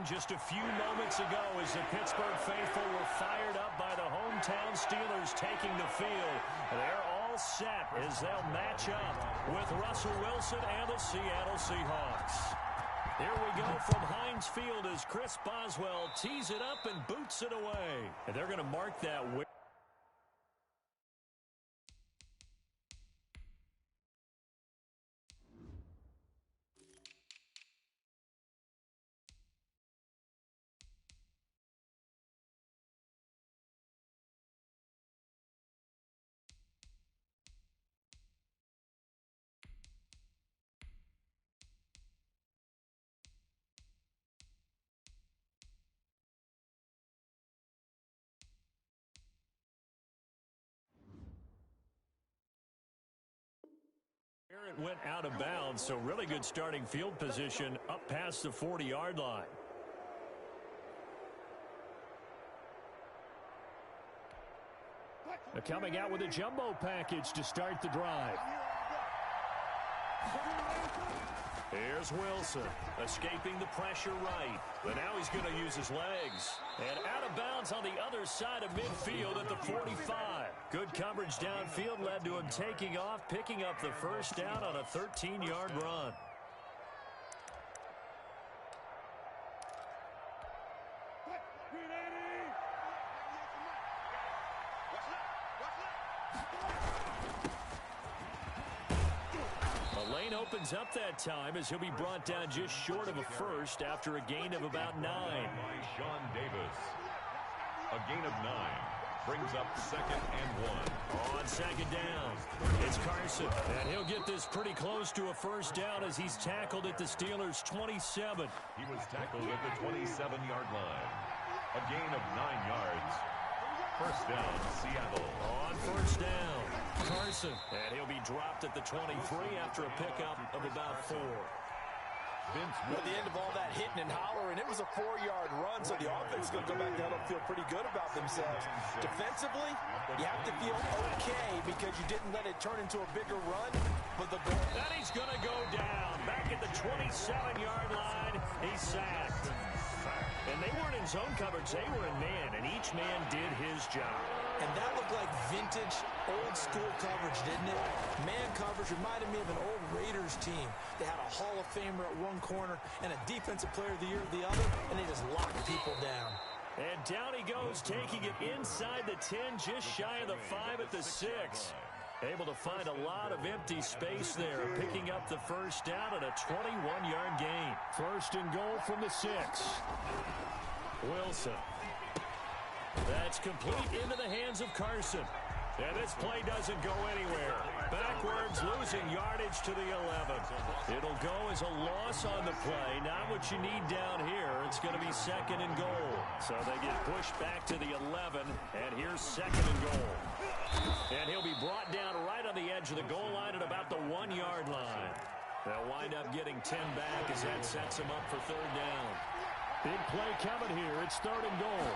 just a few moments ago as the Pittsburgh faithful were fired up by the hometown Steelers taking the field. They're all set as they'll match up with Russell Wilson and the Seattle Seahawks. Here we go from Heinz Field as Chris Boswell tees it up and boots it away. And they're going to mark that. It went out of bounds, so really good starting field position up past the 40-yard line. They're coming out with a jumbo package to start the drive. Here's Wilson, escaping the pressure right. But now he's going to use his legs. And out of bounds on the other side of midfield at the 45. Good coverage downfield led to him taking off, picking up the first down on a 13-yard run. Opens up that time as he'll be brought down just short of a first after a gain of about 9. Sean Davis. A gain of 9 brings up 2nd and 1. On 2nd down, it's Carson, and he'll get this pretty close to a first down as he's tackled at the Steelers' 27. He was tackled at the 27-yard line. A gain of 9 yards. First down, Seattle. On first down, Carson, and he'll be dropped at the 23 after a pickup of about 4. At the end of all that hitting and hollering, it was a 4-yard run, so the offense is going to go back down and feel pretty good about themselves. Defensively, you have to feel okay because you didn't let it turn into a bigger run, but the goal. Then he's going to go down. Back at the 27-yard line, he's sacked. And they weren't in zone coverage, they were in man, and each man did his job. And that looked like vintage, old-school coverage, didn't it? Man coverage reminded me of an old Raiders team. They had a Hall of Famer at one corner and a Defensive Player of the Year at the other, and they just locked people down. And down he goes, taking it inside the 10, just shy of the 5 at the 6. Able to find a lot of empty space there, picking up the first down at a 21-yard gain. First and goal from the 6. Wilson. That's complete into the hands of Carson. And this play doesn't go anywhere. Backwards, losing yardage to the 11. It'll go as a loss on the play. Not what you need down here. It's going to be 2nd and goal. So they get pushed back to the 11. And here's 2nd and goal. And he'll be brought down right on the edge of the goal line at about the 1-yard line. They'll wind up getting 10 back as that sets him up for 3rd down. Big play coming here. It's 3rd and goal.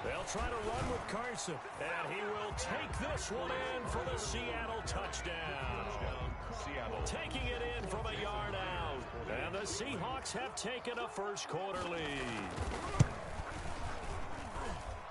They'll try to run with Carson, and he will take this one in for the Seattle touchdown. Seattle taking it in from a yard out. And the Seahawks have taken a first-quarter lead.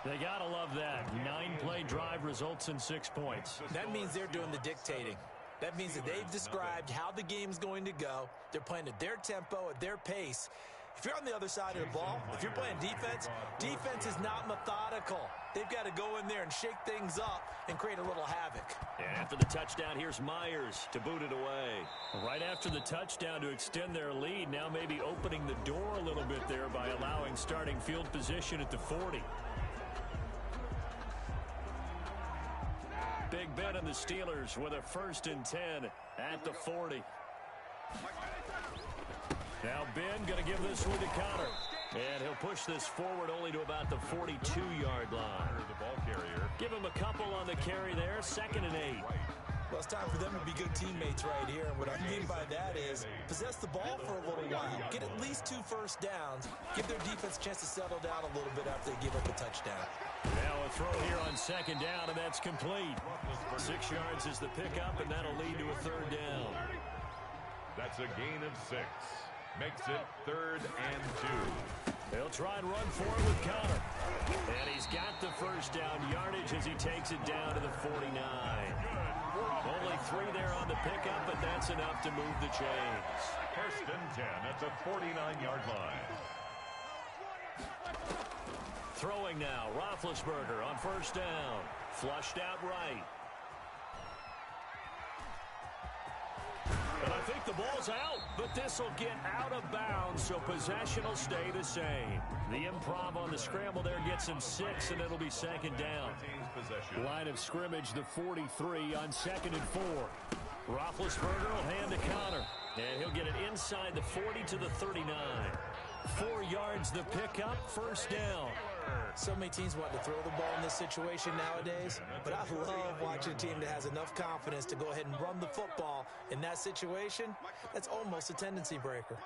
They got to love that. 9-play drive results in 6 points. That means they're doing the dictating. That means that they've described how the game's going to go. They're playing at their tempo, at their pace. If you're on the other side of the ball, if you're playing defense, defense is not methodical. They've got to go in there and shake things up and create a little havoc. And after the touchdown, here's Myers to boot it away. Right after the touchdown to extend their lead, now maybe opening the door a little bit there by allowing starting field position at the 40. Big Ben and the Steelers with a 1st and 10 at the 40. Now Ben going to give this one to Connor. And he'll push this forward only to about the 42-yard line. The ball carrier. Give him a couple on the carry there. 2nd and 8. Well, it's time for them to be good teammates right here. And what I mean by that is possess the ball for a little while. Get at least 2 first downs. Give their defense a chance to settle down a little bit after they give up a touchdown. Now a throw here on 2nd down, and that's complete. 6 yards is the pickup, and that'll lead to a 3rd down. That's a gain of 6. Makes it 3rd and 2. They'll try and run for it with Connor. And he's got the first down yardage as he takes it down to the 49. Only 3 there on the pickup, but that's enough to move the chains. First and 10 at the 49-yard line. Throwing now, Roethlisberger on first down. Flushed out right. And I think the ball's out, but this will get out of bounds, so possession will stay the same. The improv on the scramble there gets him 6, and it'll be second down. Line of scrimmage, the 43 on 2nd and 4. Roethlisberger will hand to Connor, and he'll get it inside the 40 to the 39. 4 yards the pickup, first down. So many teams want to throw the ball in this situation nowadays, but I love watching a team that has enough confidence to go ahead and run the football in that situation. That's almost a tendency breaker.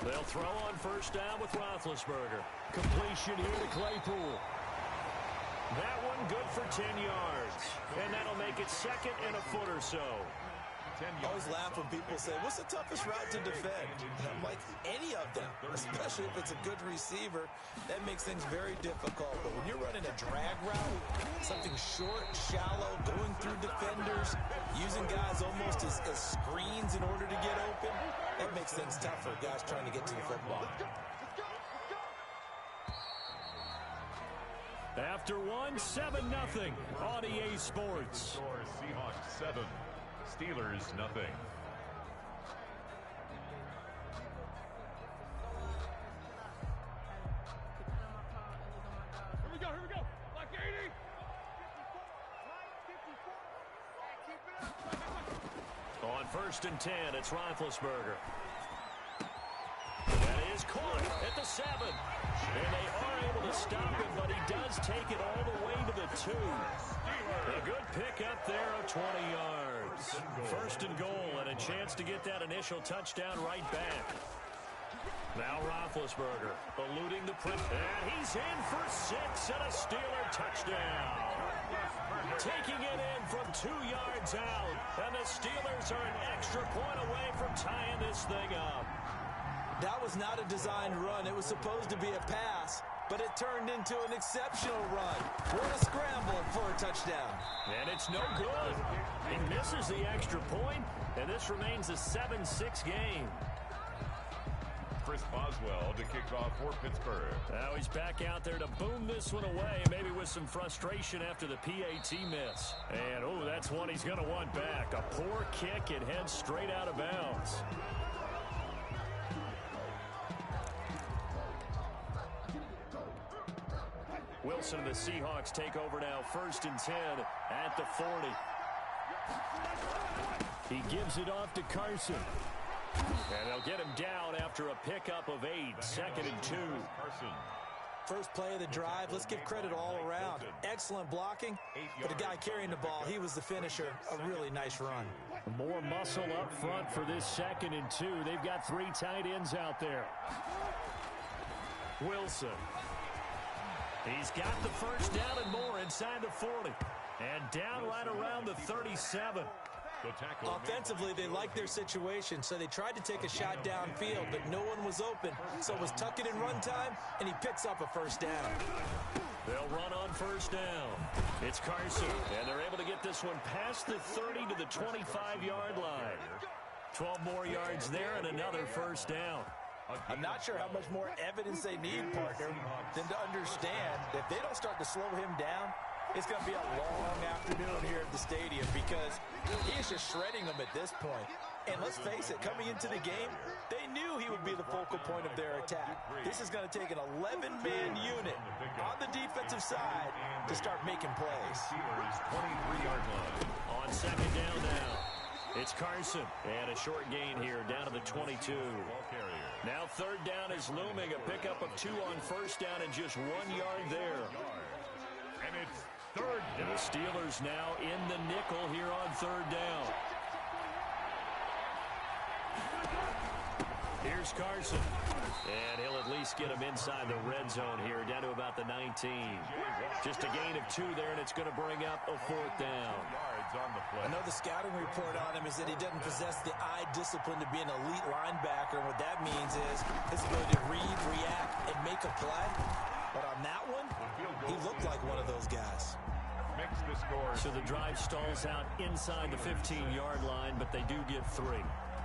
They'll throw on first down with Roethlisberger. Completion here to Claypool. That one good for 10 yards, and that'll make it second and a foot or so. I always laugh when people say, what's the toughest route to defend? And I'm like, any of them, especially if it's a good receiver. That makes things very difficult. But when you're running a drag route, something short, shallow, going through defenders, using guys almost as screens in order to get open, that makes things tough for guys trying to get to the football. After one, 7-0 on EA Sports. Seahawks 7. Steelers nothing. Here we go. Like 80. On first and 10, it's Roethlisberger. That is caught at the 7. And they are able to stop him, but he does take it all the way to the 2. A good pickup there of 20 yards. First and goal, and a chance to get that initial touchdown right back. Now Roethlisberger eluding the print. And he's in for 6 and a Steeler touchdown. Taking it in from 2 yards out. And the Steelers are an extra point away from tying this thing up. That was not a designed run. It was supposed to be a pass, but it turned into an exceptional run. What a scramble for a touchdown. And it's no good. He misses the extra point, and this remains a 7-6 game. Chris Boswell to kick off for Pittsburgh. Now he's back out there to boom this one away, maybe with some frustration after the PAT miss. And, oh, that's one he's going to want back. A poor kick, it heads straight out of bounds. Wilson and the Seahawks take over now, first and 10 at the 40. He gives it off to Carson. And they'll get him down after a pickup of 8, second and 2. Carson. First play of the drive, let's give credit all around. Excellent blocking, but the guy carrying the ball, he was the finisher. A really nice run. More muscle up front for this second and 2. They've got 3 tight ends out there. Wilson. He's got the first down and more inside the 40. And down right around the 37. Offensively, they liked their situation, so they tried to take a shot downfield, but no one was open. So it was tuck it in run time, and he picks up a first down. They'll run on first down. It's Carson, and they're able to get this one past the 30 to the 25-yard line. 12 more yards there and another first down. I'm not sure how much more evidence they need, partner, than to understand that if they don't start to slow him down, it's going to be a long afternoon here at the stadium because he is just shredding them at this point. And let's face it, coming into the game, they knew he would be the focal point of their attack. This is going to take an 11-man unit on the defensive side to start making plays. 23-yard line. On second down now, it's Carson. And a short gain here down to the 22. Now third down is looming. A pickup of 2 on first down and just 1 yard there. And it's third down. And the Steelers now in the nickel here on third down. Here's Carson. And he'll at least get him inside the red zone here, down to about the 19. Just a gain of 2 there, and it's going to bring up a 4th down. on the play. I know the scouting report on him is that he doesn't possess the eye discipline to be an elite linebacker. And what that means is his ability to read, react, and make a play. But on that one, he looked like one of those guys. Makes the score. So the drive stalls out inside the 15-yard line, but they do get 3.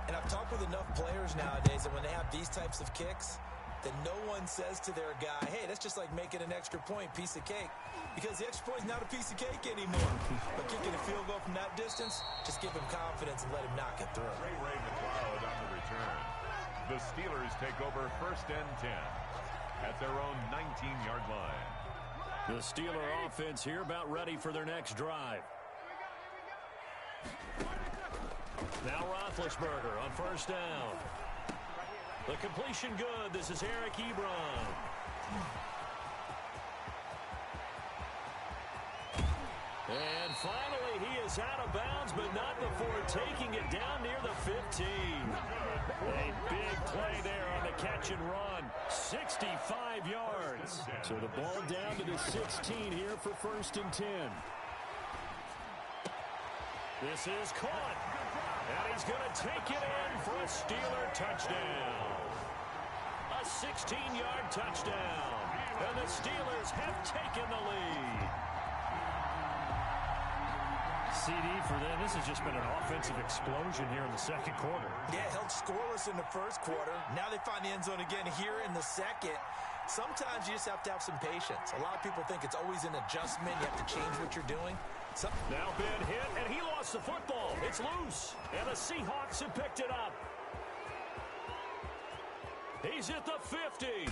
And I've talked with enough players nowadays that when they have these types of kicks, that no one says to their guy, hey, that's just like making an extra point, piece of cake. Because the extra point is not a piece of cake anymore. But kicking a field goal from that distance, just give him confidence and let him knock it through. Ray McLeod on the return. The Steelers take over 1st and 10 at their own 19-yard line. The Steeler offense here about ready for their next drive. Now Roethlisberger on 1st down. The completion good. This is Eric Ebron. And finally, he is out of bounds, but not before taking it down near the 15. A big play there on the catch and run. 65 yards. So the ball down to the 16 here for 1st and 10. This is caught. And he's going to take it in for a Steeler touchdown. A 16-yard touchdown. And the Steelers have taken the lead. CD for them. This has just been an offensive explosion here in the 2nd quarter. Yeah, held scoreless in the 1st quarter. Now they find the end zone again here in the 2nd. Sometimes you just have to have some patience. A lot of people think it's always an adjustment. You have to change what you're doing. Now Ben hit, and he lost the football. It's loose, and the Seahawks have picked it up. He's at the 50.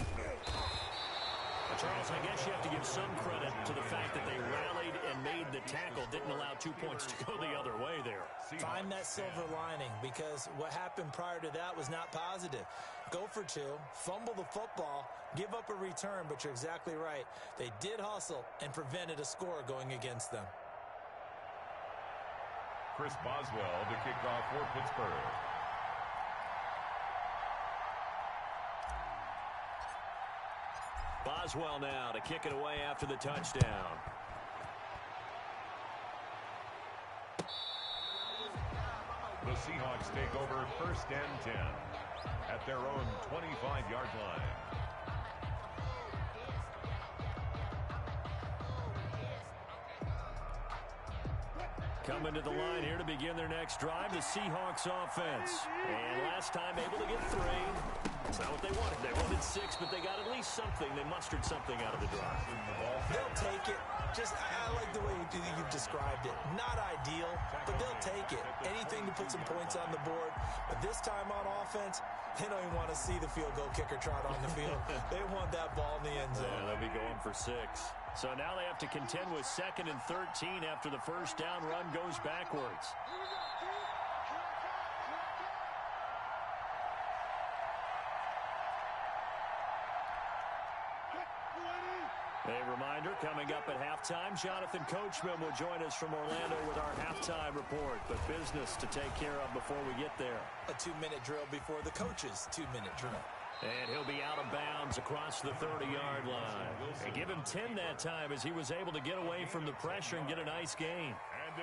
Charles, I guess you have to give some credit to the fact that they rallied and made the tackle. Didn't allow 2 points to go the other way there. Find that silver lining, because what happened prior to that was not positive. Go for 2, fumble the football, give up a return, but you're exactly right. They did hustle and prevented a score going against them. Chris Boswell to kick off for Pittsburgh. Boswell now to kick it away after the touchdown. The Seahawks take over 1st and 10 at their own 25-yard line. Coming to the line here to begin their next drive, the Seahawks offense. And last time able to get 3. It's not what they wanted. They wanted 6, but they got at least something. They mustered something out of the drive. They'll take it. I like the way you've described it. Not ideal, but they'll take it. Anything to put some points on the board. But this time on offense, they don't even want to see the field goal kicker trot on the field. They want that ball in the end zone. Yeah, they'll be going for 6. So now they have to contend with 2nd and 13 after the 1st down run goes backwards. A reminder, coming up at halftime, Jonathan Coachman will join us from Orlando with our halftime report. But business to take care of before we get there. A 2-minute drill before the coach's 2-minute drill. And he'll be out of bounds across the 30-yard line. And give him 10 that time as he was able to get away from the pressure and get a nice gain.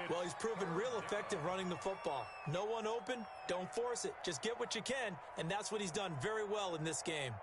Well, he's proven real effective running the football. No one open, don't force it. Just get what you can, and that's what he's done very well in this game.